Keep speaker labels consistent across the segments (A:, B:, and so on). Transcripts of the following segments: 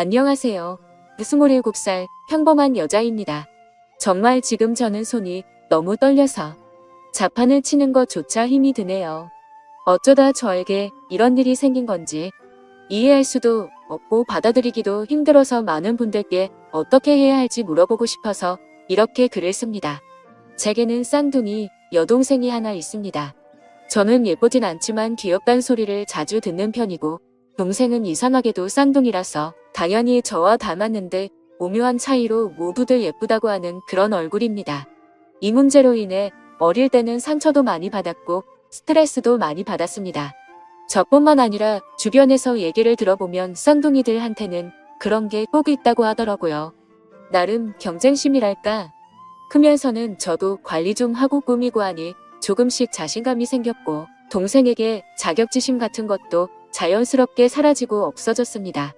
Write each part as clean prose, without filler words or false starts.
A: 안녕하세요. 27살 평범한 여자입니다. 정말 지금 저는 손이 너무 떨려서 자판을 치는 것조차 힘이 드네요. 어쩌다 저에게 이런 일이 생긴 건지 이해할 수도 없고 받아들이기도 힘들어서 많은 분들께 어떻게 해야 할지 물어보고 싶어서 이렇게 글을 씁니다. 제게는 쌍둥이 여동생이 하나 있습니다. 저는 예쁘진 않지만 귀엽단 소리를 자주 듣는 편이고 동생은 이상하게도 쌍둥이라서 당연히 저와 닮았는데 오묘한 차이로 모두들 예쁘다고 하는 그런 얼굴입니다. 이 문제로 인해 어릴 때는 상처도 많이 받았고 스트레스도 많이 받았습니다. 저뿐만 아니라 주변에서 얘기를 들어보면 쌍둥이들한테는 그런 게 꼭 있다고 하더라고요. 나름 경쟁심이랄까? 크면서는 저도 관리 좀 하고 꾸미고 하니 조금씩 자신감이 생겼고 동생에게 자격지심 같은 것도 자연스럽게 사라지고 없어졌습니다.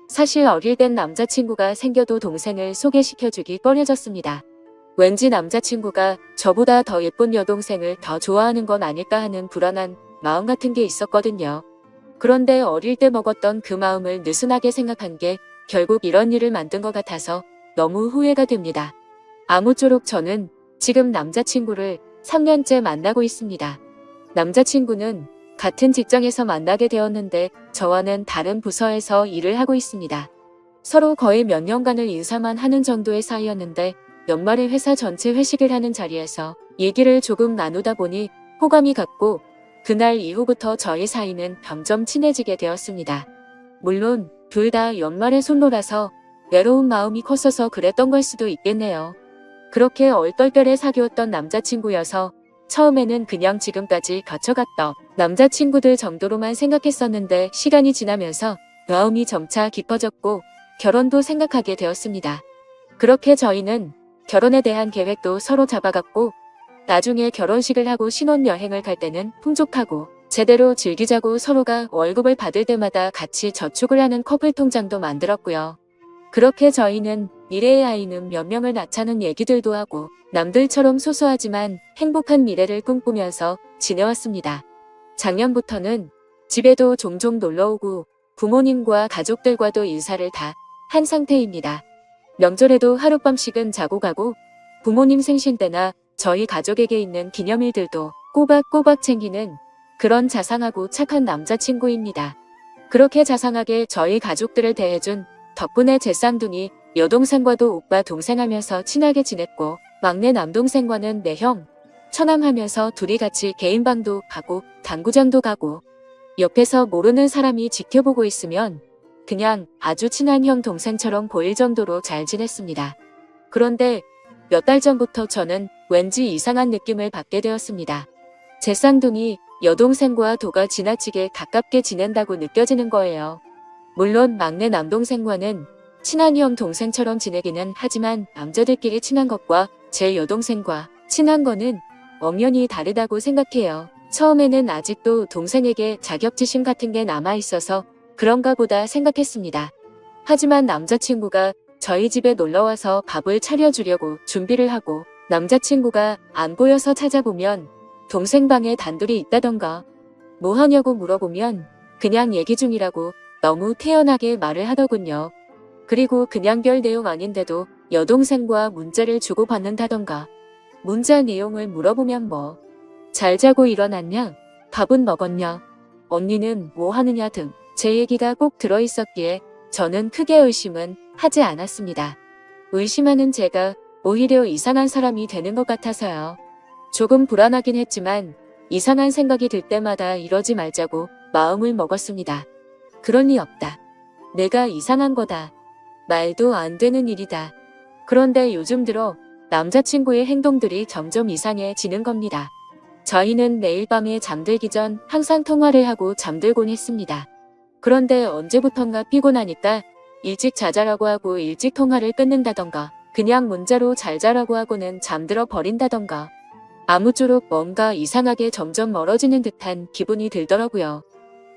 A: 사실 어릴 땐 남자친구가 생겨도 동생을 소개시켜주기 꺼려졌습니다. 왠지 남자친구가 저보다 더 예쁜 여동생을 더 좋아하는 건 아닐까 하는 불안한 마음 같은 게 있었거든요. 그런데 어릴 때 먹었던 그 마음을 느슨하게 생각한 게 결국 이런 일을 만든 것 같아서 너무 후회가 됩니다. 아무쪼록 저는 지금 남자친구를 3년째 만나고 있습니다. 남자친구는 같은 직장에서 만나게 되었는데 저와는 다른 부서에서 일을 하고 있습니다. 서로 거의 몇 년간을 인사만 하는 정도의 사이였는데 연말에 회사 전체 회식을 하는 자리에서 얘기를 조금 나누다 보니 호감이 갔고 그날 이후부터 저희 사이는 점점 친해지게 되었습니다. 물론 둘 다 연말에 손놀아서 외로운 마음이 컸어서 그랬던 걸 수도 있겠네요. 그렇게 얼떨결에 사귀었던 남자친구여서 처음에는 그냥 지금까지 거쳐갔던 남자친구들 정도로만 생각했었는데 시간이 지나면서 마음이 점차 깊어졌고 결혼도 생각하게 되었습니다. 그렇게 저희는 결혼에 대한 계획도 서로 잡아갔고 나중에 결혼식을 하고 신혼여행을 갈 때는 풍족하고 제대로 즐기자고 서로가 월급을 받을 때마다 같이 저축을 하는 커플 통장도 만들었고요. 그렇게 저희는 미래의 아이는 몇 명을 낳자는 얘기들도 하고 남들처럼 소소하지만 행복한 미래를 꿈꾸면서 지내왔습니다. 작년부터는 집에도 종종 놀러오고 부모님과 가족들과도 인사를 다 한 상태입니다. 명절에도 하룻밤씩은 자고 가고 부모님 생신 때나 저희 가족에게 있는 기념일들도 꼬박꼬박 챙기는 그런 자상하고 착한 남자친구입니다. 그렇게 자상하게 저희 가족들을 대해준 덕분에 제 쌍둥이 여동생과도 오빠 동생 하면서 친하게 지냈고 막내 남동생과는 내 형, 처남하면서 둘이 같이 개인방도 가고 당구장도 가고 옆에서 모르는 사람이 지켜보고 있으면 그냥 아주 친한 형 동생처럼 보일 정도로 잘 지냈습니다. 그런데 몇 달 전부터 저는 왠지 이상한 느낌을 받게 되었습니다. 제 쌍둥이 여동생과 도가 지나치게 가깝게 지낸다고 느껴지는 거예요. 물론 막내 남동생과는 친한 형 동생처럼 지내기는 하지만 남자들끼리 친한 것과 제 여동생과 친한 거는 엄연히 다르다고 생각해요. 처음에는 아직도 동생에게 자격지심 같은 게 남아있어서 그런가 보다 생각했습니다. 하지만 남자친구가 저희 집에 놀러와서 밥을 차려주려고 준비를 하고 남자친구가 안 보여서 찾아보면 동생 방에 단둘이 있다던가 뭐 하냐고 물어보면 그냥 얘기 중이라고 너무 태연하게 말을 하더군요. 그리고 그냥 별 내용 아닌데도 여동생과 문자를 주고받는다던가 문자 내용을 물어보면 뭐 잘 자고 일어났냐? 밥은 먹었냐? 언니는 뭐 하느냐 등 제 얘기가 꼭 들어있었기에 저는 크게 의심은 하지 않았습니다. 의심하는 제가 오히려 이상한 사람이 되는 것 같아서요. 조금 불안하긴 했지만 이상한 생각이 들 때마다 이러지 말자고 마음을 먹었습니다. 그럴 리 없다. 내가 이상한 거다. 말도 안 되는 일이다. 그런데 요즘 들어 남자친구의 행동들이 점점 이상해지는 겁니다. 저희는 매일 밤에 잠들기 전 항상 통화를 하고 잠들곤 했습니다. 그런데 언제부턴가 피곤하니까 일찍 자자라고 하고 일찍 통화를 끊는다던가 그냥 문자로 잘 자라고 하고는 잠들어 버린다던가 아무쪼록 뭔가 이상하게 점점 멀어지는 듯한 기분이 들더라고요.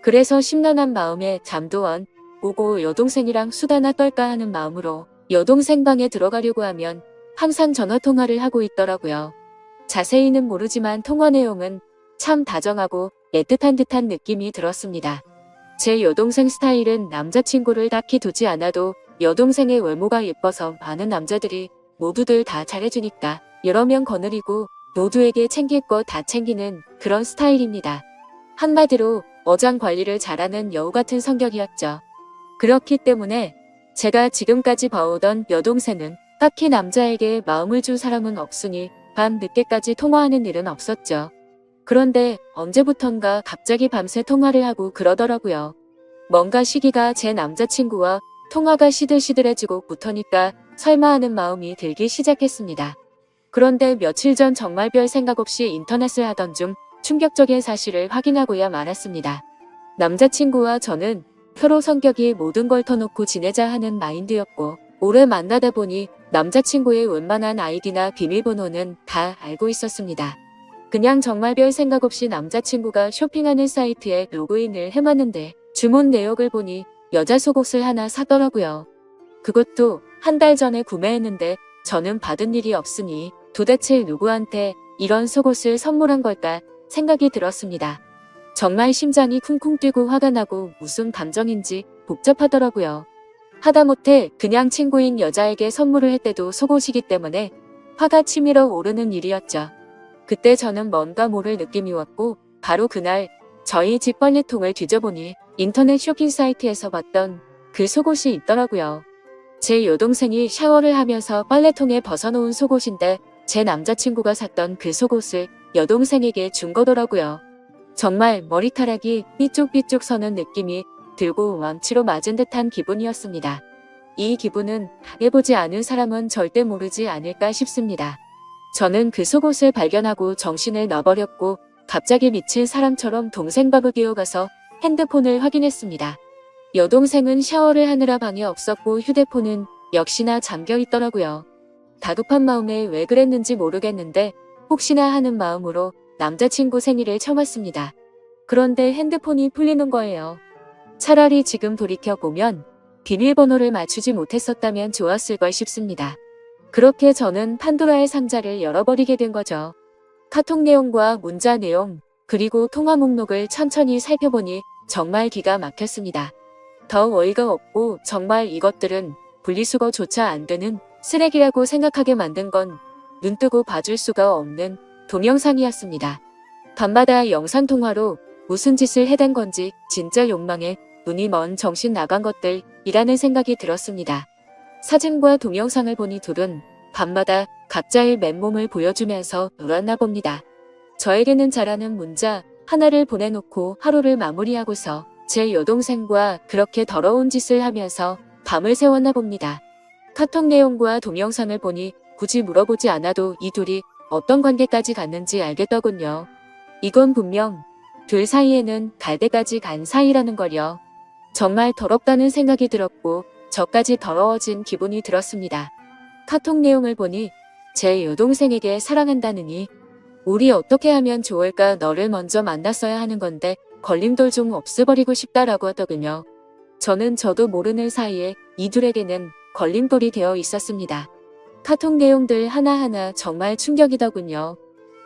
A: 그래서 심란한 마음에 잠도 안 오고 여동생이랑 수다나 떨까 하는 마음으로 여동생 방에 들어가려고 하면 항상 전화통화를 하고 있더라고요. 자세히는 모르지만 통화 내용은 참 다정하고 애틋한 듯한 느낌이 들었습니다. 제 여동생 스타일은 남자친구를 딱히 두지 않아도 여동생의 외모가 예뻐서 많은 남자들이 모두들 다 잘해주니까 여러 명 거느리고 모두에게 챙길 거 다 챙기는 그런 스타일입니다. 한마디로 어장 관리를 잘하는 여우 같은 성격이었죠. 그렇기 때문에 제가 지금까지 봐오던 여동생은 딱히 남자에게 마음을 준 사람은 없으니 밤 늦게까지 통화하는 일은 없었죠. 그런데 언제부턴가 갑자기 밤새 통화를 하고 그러더라고요. 뭔가 시기가 제 남자친구와 통화가 시들시들해지고 부터니까 설마 하는 마음이 들기 시작했습니다. 그런데 며칠 전 정말 별 생각 없이 인터넷을 하던 중 충격적인 사실을 확인하고야 말았습니다. 남자친구와 저는 서로 성격이 모든 걸 터놓고 지내자 하는 마인드였고 오래 만나다 보니 남자친구의 웬만한 아이디나 비밀번호는 다 알고 있었습니다. 그냥 정말 별 생각 없이 남자친구가 쇼핑하는 사이트에 로그인을 해봤는데 주문 내역을 보니 여자 속옷을 하나 사더라고요. 그것도 한 달 전에 구매했는데 저는 받은 일이 없으니 도대체 누구한테 이런 속옷을 선물한 걸까 생각이 들었습니다. 정말 심장이 쿵쿵 뛰고 화가 나고 무슨 감정인지 복잡하더라고요. 하다못해 그냥 친구인 여자에게 선물을 했대도 속옷이기 때문에 화가 치밀어 오르는 일이었죠. 그때 저는 뭔가 모를 느낌이 왔고 바로 그날 저희 집 빨래통을 뒤져보니 인터넷 쇼핑 사이트에서 봤던 그 속옷이 있더라고요. 제 여동생이 샤워를 하면서 빨래통에 벗어놓은 속옷인데 제 남자친구가 샀던 그 속옷을 여동생에게 준 거더라고요. 정말 머리카락이 삐쭉삐쭉 서는 느낌이 들고 왕치로 맞은 듯한 기분이었습니다. 이 기분은 당해보지 않은 사람은 절대 모르지 않을까 싶습니다. 저는 그 속옷을 발견하고 정신을 놔버렸고 갑자기 미친 사람처럼 동생 방을 기어가서 핸드폰을 확인했습니다. 여동생은 샤워를 하느라 방에 없었고 휴대폰은 역시나 잠겨 있더라고요. 다급한 마음에 왜 그랬는지 모르겠는데 혹시나 하는 마음으로 남자친구 생일을 참았습니다. 그런데 핸드폰이 풀리는 거예요. 차라리 지금 돌이켜보면 비밀번호를 맞추지 못했었다면 좋았을 걸 싶습니다. 그렇게 저는 판도라의 상자를 열어버리게 된 거죠. 카톡 내용과 문자 내용 그리고 통화 목록을 천천히 살펴보니 정말 기가 막혔습니다. 더 어이가 없고 정말 이것들은 분리수거조차 안 되는 쓰레기라고 생각하게 만든 건 눈뜨고 봐줄 수가 없는 동영상이었습니다. 밤마다 영상통화로 무슨 짓을 해댄 건지 진짜 욕망에 눈이 먼 정신 나간 것들이라는 생각이 들었습니다. 사진과 동영상을 보니 둘은 밤마다 각자의 맨몸을 보여주면서 놀았나 봅니다. 저에게는 잘하는 문자 하나를 보내놓고 하루를 마무리하고서 제 여동생과 그렇게 더러운 짓을 하면서 밤을 새웠나 봅니다. 카톡 내용과 동영상을 보니 굳이 물어보지 않아도 이 둘이 어떤 관계까지 갔는지 알겠더군요. 이건 분명 둘 사이에는 갈대까지 간 사이라는 걸요. 정말 더럽다는 생각이 들었고 저까지 더러워진 기분이 들었습니다. 카톡 내용을 보니 제 여동생에게 사랑한다느니 우리 어떻게 하면 좋을까 너를 먼저 만났어야 하는 건데 걸림돌 좀 없애버리고 싶다라고 하더군요. 저는 저도 모르는 사이에 이 둘에게는 걸림돌이 되어 있었습니다. 카톡 내용들 하나하나 정말 충격이더군요.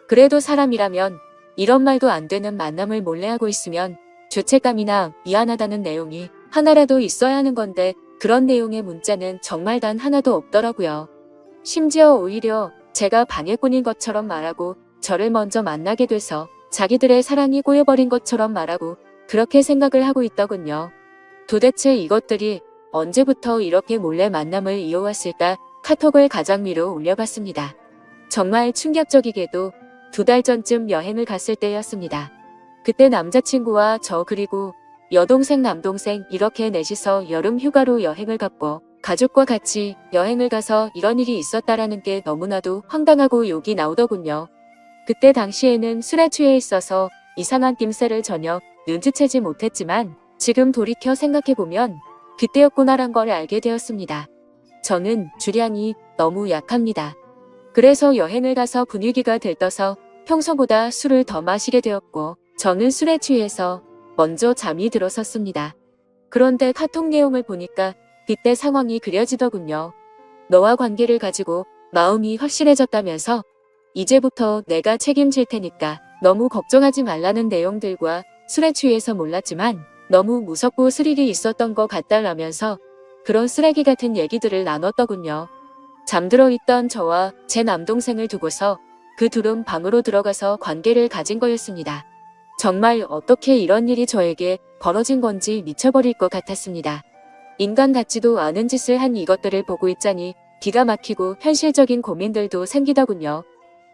A: 그래도 사람이라면 이런 말도 안 되는 만남을 몰래 하고 있으면 죄책감이나 미안하다는 내용이 하나라도 있어야 하는 건데 그런 내용의 문자는 정말 단 하나도 없더라고요. 심지어 오히려 제가 방해꾼인 것처럼 말하고 저를 먼저 만나게 돼서 자기들의 사랑이 꼬여버린 것처럼 말하고 그렇게 생각을 하고 있더군요. 도대체 이것들이 언제부터 이렇게 몰래 만남을 이어왔을까 카톡을 가장 위로 올려봤습니다. 정말 충격적이게도 2달 전쯤 여행을 갔을 때였습니다. 그때 남자친구와 저 그리고 여동생 남동생 이렇게 넷이서 여름 휴가로 여행을 갔고 가족과 같이 여행을 가서 이런 일이 있었다라는 게 너무나도 황당하고 욕이 나오더군요. 그때 당시에는 술에 취해 있어서 이상한 낌새를 전혀 눈치채지 못했지만 지금 돌이켜 생각해보면 그때였구나란 걸 알게 되었습니다. 저는 주량이 너무 약합니다. 그래서 여행을 가서 분위기가 들떠서 평소보다 술을 더 마시게 되었고 저는 술에 취해서 먼저 잠이 들었었습니다. 그런데 카톡 내용을 보니까 그때 상황이 그려지더군요. 너와 관계를 가지고 마음이 확실해졌다면서 이제부터 내가 책임질 테니까 너무 걱정하지 말라는 내용들과 술에 취해서 몰랐지만 너무 무섭고 스릴이 있었던 것 같다라면서 그런 쓰레기 같은 얘기들을 나눴더군요. 잠들어 있던 저와 제 남동생을 두고서 그 둘은 방으로 들어가서 관계를 가진 거였습니다. 정말 어떻게 이런 일이 저에게 벌어진 건지 미쳐버릴 것 같았습니다. 인간 같지도 않은 짓을 한 이것들을 보고 있자니 기가 막히고 현실적인 고민들도 생기더군요.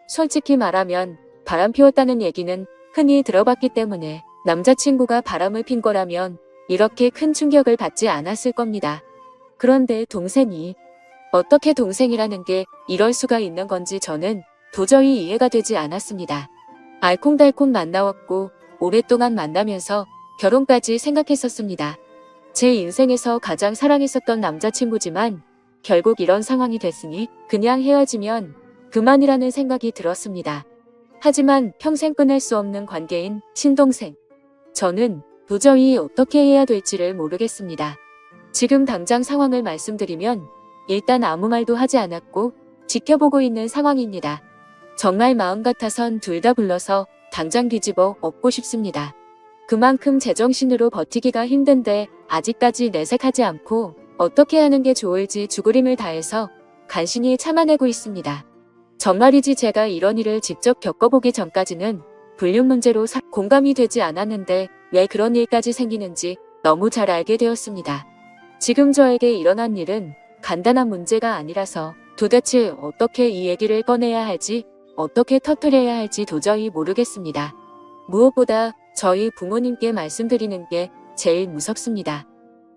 A: 솔직히 말하면 바람 피웠다는 얘기는 흔히 들어봤기 때문에 남자친구가 바람을 핀 거라면 이렇게 큰 충격을 받지 않았을 겁니다. 그런데 동생이 어떻게 동생이라는 게 이럴 수가 있는 건지 저는 도저히 이해가 되지 않았습니다. 알콩달콩 만나왔고 오랫동안 만나면서 결혼까지 생각했었습니다. 제 인생에서 가장 사랑했었던 남자친구지만 결국 이런 상황이 됐으니 그냥 헤어지면 그만이라는 생각이 들었습니다. 하지만 평생 끊을 수 없는 관계인 친동생. 저는 도저히 어떻게 해야 될지를 모르겠습니다. 지금 당장 상황을 말씀드리면 일단 아무 말도 하지 않았고 지켜보고 있는 상황입니다. 정말 마음 같아선 둘 다 불러서 당장 뒤집어 엎고 싶습니다. 그만큼 제정신으로 버티기가 힘든데 아직까지 내색하지 않고 어떻게 하는 게 좋을지 죽으림을 다해서 간신히 참아내고 있습니다. 정말이지 제가 이런 일을 직접 겪어보기 전까지는 불륜 문제로 공감이 되지 않았는데 왜 그런 일까지 생기는지 너무 잘 알게 되었습니다. 지금 저에게 일어난 일은 간단한 문제가 아니라서 도대체 어떻게 이 얘기를 꺼내야 할지 어떻게 터뜨려야 할지 도저히 모르겠습니다. 무엇보다 저희 부모님께 말씀드리는 게 제일 무섭습니다.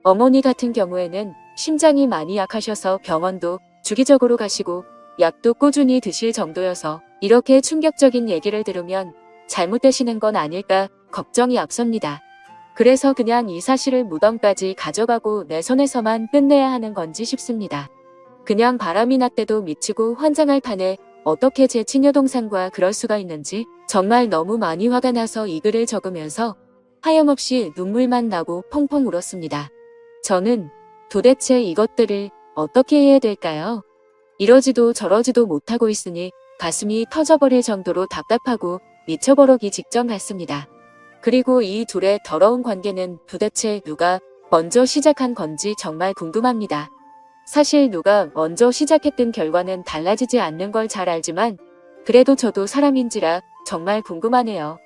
A: 어머니 같은 경우에는 심장이 많이 약하셔서 병원도 주기적으로 가시고 약도 꾸준히 드실 정도여서 이렇게 충격적인 얘기를 들으면 잘못되시는 건 아닐까 걱정이 앞섭니다. 그래서 그냥 이 사실을 무덤까지 가져가고 내 손에서만 끝내야 하는 건지 싶습니다. 그냥 바람이 났대도 미치고 환장할 판에 어떻게 제 친여동생과 그럴 수가 있는지 정말 너무 많이 화가 나서 이 글을 적으면서 하염없이 눈물만 나고 펑펑 울었습니다. 저는 도대체 이것들을 어떻게 해야 될까요? 이러지도 저러지도 못하고 있으니 가슴이 터져버릴 정도로 답답하고 미쳐버리기 직전 같습니다. 그리고 이 둘의 더러운 관계는 도대체 누가 먼저 시작한 건지 정말 궁금합니다. 사실 누가 먼저 시작했든 결과는 달라지지 않는 걸 잘 알지만 그래도 저도 사람인지라 정말 궁금하네요.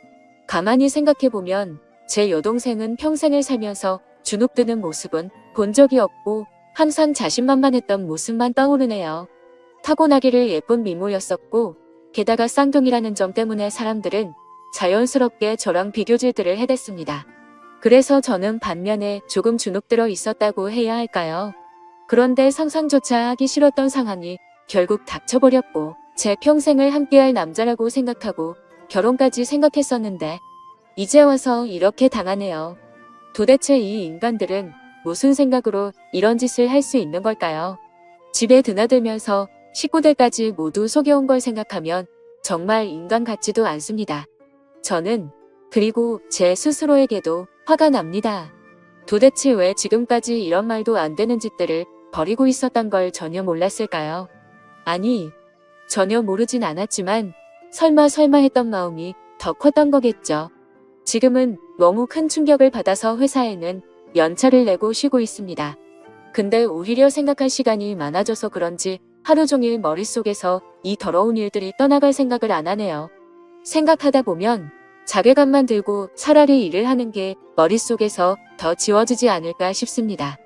A: 가만히 생각해보면 제 여동생은 평생을 살면서 주눅드는 모습은 본 적이 없고 항상 자신만만했던 모습만 떠오르네요. 타고나기를 예쁜 미모였었고 게다가 쌍둥이라는 점 때문에 사람들은 자연스럽게 저랑 비교질들을 해댔습니다. 그래서 저는 반면에 조금 주눅들어 있었다고 해야 할까요? 그런데 상상조차 하기 싫었던 상황이 결국 닥쳐버렸고 제 평생을 함께할 남자라고 생각하고 결혼까지 생각했었는데 이제 와서 이렇게 당하네요. 도대체 이 인간들은 무슨 생각으로 이런 짓을 할 수 있는 걸까요? 집에 드나들면서 식구들까지 모두 속여온 걸 생각하면 정말 인간 같지도 않습니다. 저는 그리고 제 스스로에게도 화가 납니다. 도대체 왜 지금까지 이런 말도 안 되는 짓들을 벌이고 있었던 걸 전혀 몰랐을까요? 아니, 전혀 모르진 않았지만 설마 했던 마음이 더 컸던 거겠죠. 지금은 너무 큰 충격을 받아서 회사에는 연차를 내고 쉬고 있습니다. 근데 오히려 생각할 시간이 많아져서 그런지 하루 종일 머릿속에서 이 더러운 일들이 떠나갈 생각을 안 하네요. 생각하다 보면 자괴감만 들고 차라리 일을 하는 게 머릿속에서 더 지워지지 않을까 싶습니다.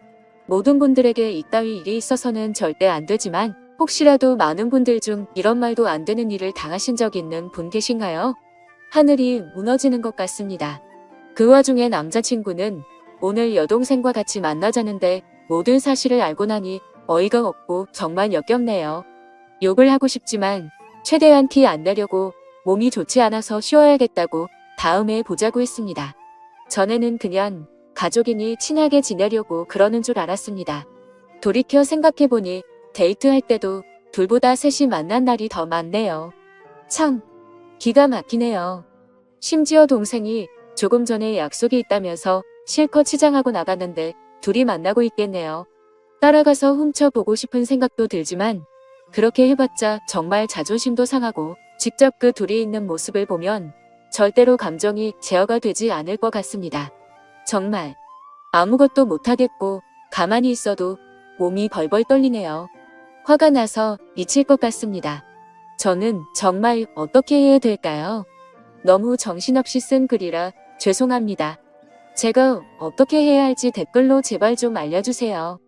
A: 모든 분들에게 이따위 일이 있어서는 절대 안 되지만 혹시라도 많은 분들 중 이런 말도 안 되는 일을 당하신 적 있는 분 계신가요? 하늘이 무너지는 것 같습니다. 그 와중에 남자친구는 오늘 여동생과 같이 만나자는데 모든 사실을 알고 나니 어이가 없고 정말 역겹네요. 욕을 하고 싶지만 최대한 티 안 내려고 몸이 좋지 않아서 쉬어야겠다고 다음에 보자고 했습니다. 전에는 그냥 가족이니 친하게 지내려고 그러는 줄 알았습니다. 돌이켜 생각해보니 데이트할 때도 둘보다 셋이 만난 날이 더 많네요. 참 기가 막히네요. 심지어 동생이 조금 전에 약속이 있다면서 실컷 치장하고 나갔는데 둘이 만나고 있겠네요. 따라가서 훔쳐보고 싶은 생각도 들지만 그렇게 해봤자 정말 자존심도 상하고 직접 그 둘이 있는 모습을 보면 절대로 감정이 제어가 되지 않을 것 같습니다. 정말 아무것도 못하겠고 가만히 있어도 몸이 벌벌 떨리네요. 화가 나서 미칠 것 같습니다. 저는 정말 어떻게 해야 될까요? 너무 정신없이 쓴 글이라 죄송합니다. 제가 어떻게 해야 할지 댓글로 제발 좀 알려주세요.